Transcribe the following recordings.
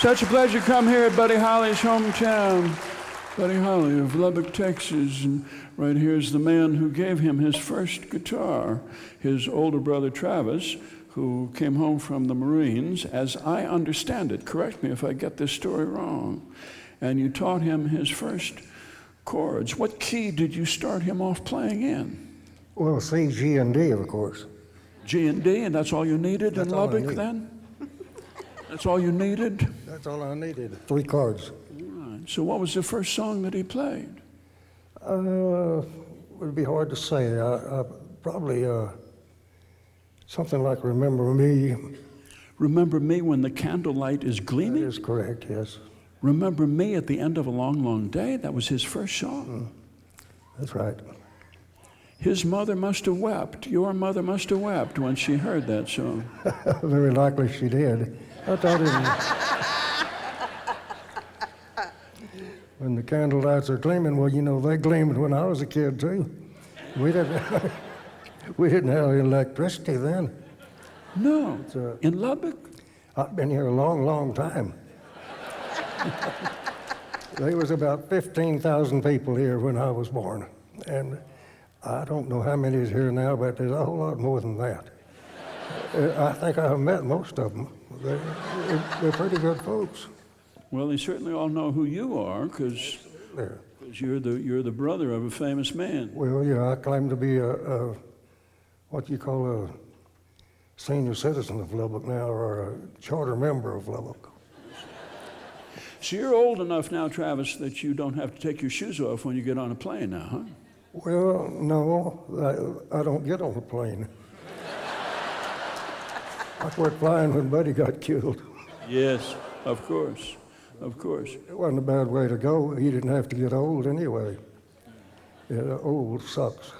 Such a pleasure to come here at Buddy Holley's hometown. Buddy Holley of Lubbock, Texas. And right here is the man who gave him his first guitar, his older brother Travis, who came home from the Marines, as I understand it. Correct me if I get this story wrong. And you taught him his first chords. What key did you start him off playing in? Well, C, G, and D, of course. G and D, and that's all you needed That's in all I Lubbock need. Then? That's all you needed? That's all I needed. 3 chords. Right. So what was the first song that he played? Would be hard to say. Probably something like Remember Me. Remember Me When the Candlelight is That Gleaming? is correct, yes. Remember Me at the End of a Long, Long Day? That was his first song. That's right. His mother must have wept. Your mother must have wept when she heard that song. Very likely she did. I thought when the candlelights are gleaming, well, you know, they gleamed when I was a kid, too. We didn't have electricity then. No. In Lubbock? I've been here a long, long time. There was about 15,000 people here when I was born. And I don't know how many is here now, but there's a whole lot more than that. I think I've met most of them. They're pretty good folks. Well, they certainly all know who you are, because you're the brother of a famous man. Well, yeah, I claim to be what you call a senior citizen of Lubbock now, or a charter member of Lubbock. So you're old enough now, Travis, that you don't have to take your shoes off when you get on a plane now, huh? Well, no, I don't get on a plane. I quit flying when Buddy got killed. Yes, of course, of course. It wasn't a bad way to go. He didn't have to get old anyway. Yeah, old sucks.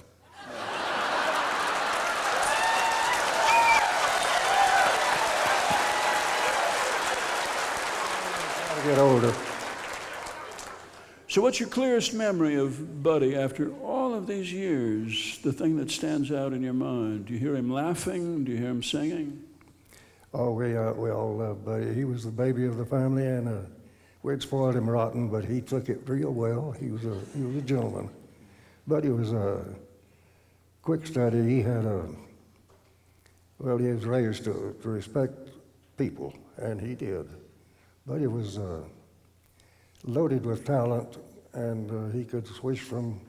Gotta get older. So what's your clearest memory of Buddy after all of these years, the thing that stands out in your mind? Do you hear him laughing? Do you hear him singing? Oh, we all loved Buddy. He was the baby of the family, and we'd spoiled him rotten, but he took it real well. He was a gentleman. Buddy was a quick study. He had he was raised to respect people, and he did. Buddy was loaded with talent, and he could switch from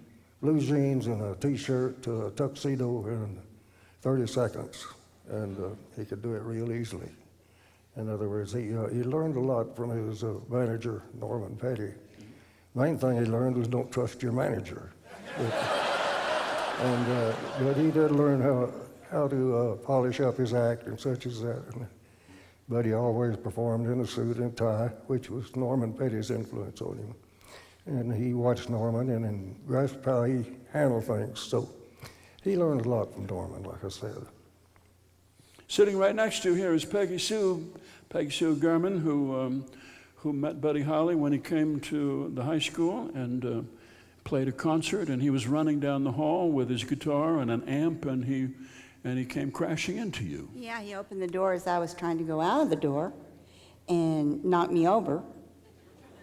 blue jeans and a T-shirt to a tuxedo in 30 seconds. And he could do it real easily. In other words, he learned a lot from his manager, Norman Petty. Main thing he learned was don't trust your manager. But he did learn how to polish up his act and such as that. But he always performed in a suit and tie, which was Norman Petty's influence on him. And he watched Norman and grasped how he handled things. So he learned a lot from Norman, like I said. Sitting right next to you here is Peggy Sue Sugerman, who met Buddy Holley when he came to the high school and played a concert, and he was running down the hall with his guitar and an amp, and he came crashing into you. Yeah, he opened the door as I was trying to go out of the door and knocked me over.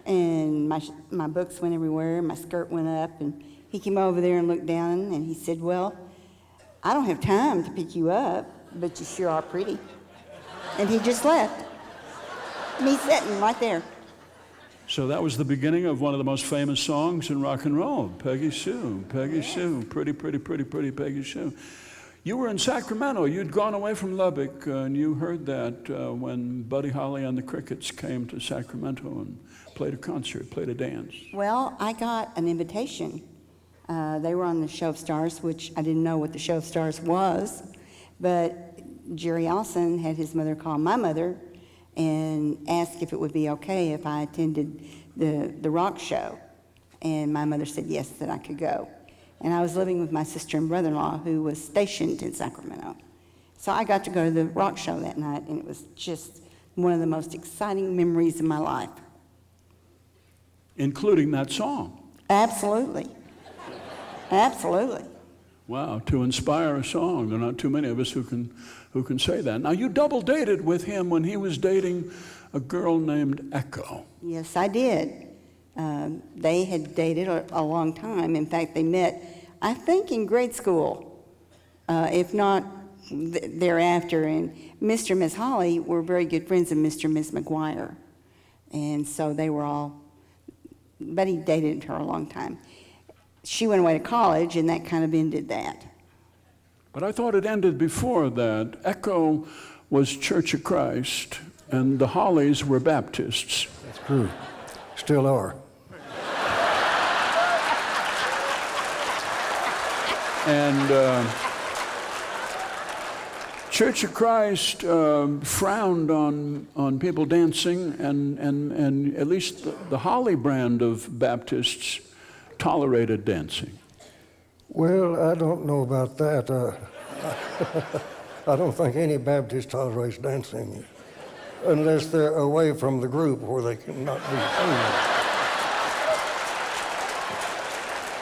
And my books went everywhere, my skirt went up, and he came over there and looked down, and he said, "Well, I don't have time to pick you up, but you sure are pretty." And he just left. Me sitting right there. So that was the beginning of one of the most famous songs in rock and roll, Peggy Sue. Peggy Sue, pretty Peggy Sue. You were in Sacramento. You'd gone away from Lubbock, and you heard that when Buddy Holley and the Crickets came to Sacramento and played a concert, played a dance. Well, I got an invitation. They were on the Show of Stars, which I didn't know what the Show of Stars was, but Jerry Allison had his mother call my mother and ask if it would be okay if I attended the rock show. And my mother said yes, that I could go. And I was living with my sister and brother-in-law who was stationed in Sacramento. So I got to go to the rock show that night, and it was just one of the most exciting memories of my life. Including that song. Absolutely. Absolutely. Wow, to inspire a song. There are not too many of us who can say that. Now, you double dated with him when he was dating a girl named Echo. Yes, I did. They had dated a long time. In fact, they met, I think, in grade school, if not thereafter. And Mr. and Miss Holley were very good friends of Mr. and Miss McGuire. And so they were all, but he dated her a long time. She went away to college, and that kind of ended that. But I thought it ended before that. Echo was Church of Christ, and the Holleys were Baptists. That's true. Still are. And Church of Christ frowned on people dancing, and at least the Holley brand of Baptists tolerated dancing. Well, I don't know about that. I don't think any Baptist tolerates dancing unless they're away from the group where they cannot be seen.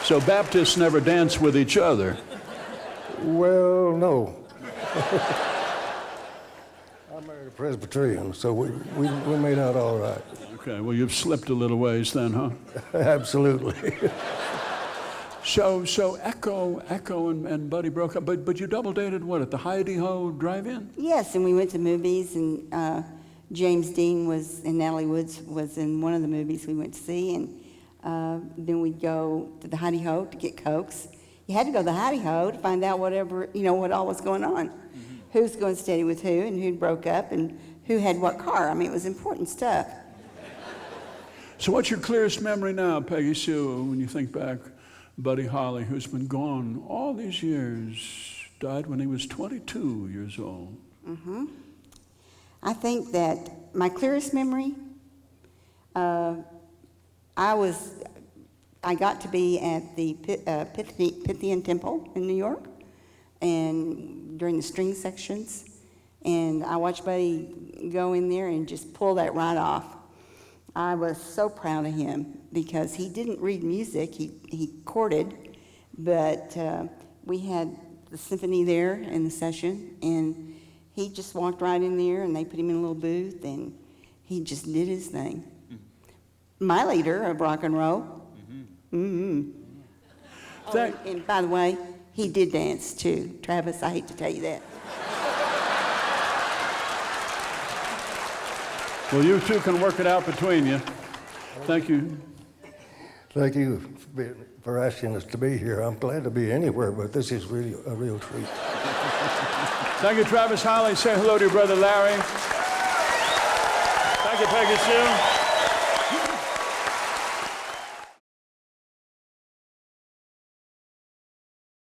So Baptists never dance with each other. Well, no. I married a Presbyterian, so we made out all right. Okay, well, you've slipped a little ways then, huh? Absolutely. So Echo and Buddy broke up, but you double dated what, at the Heidi-Ho drive-in? Yes, and we went to movies, and James Dean and Natalie Woods was in one of the movies we went to see, and then we'd go to the Heidi-Ho to get Cokes. You had to go to the Heidi-Ho to find out what all was going on. Mm-hmm. Who's going steady with who, and who broke up, and who had what car. I mean, it was important stuff. So what's your clearest memory now, Peggy Sue, when you think back? Buddy Holley, who's been gone all these years, died when he was 22 years old. Mm-hmm. I think that my clearest memory, I got to be at the Pythian Temple in New York, and during the string sections, and I watched Buddy go in there and just pull that right off. I was so proud of him because he didn't read music, he chorded, but we had the symphony there in the session, and he just walked right in there, and they put him in a little booth, and he just did his thing. Mm-hmm. My leader of rock and roll. Mm-hmm. Oh, and by the way, he did dance too. Travis, I hate to tell you that. Well, you two can work it out between you. Thank you. Thank you for asking us to be here. I'm glad to be anywhere, but this is really a real treat. Thank you, Travis Holley. Say hello to your brother Larry. Thank you, Peggy Sue.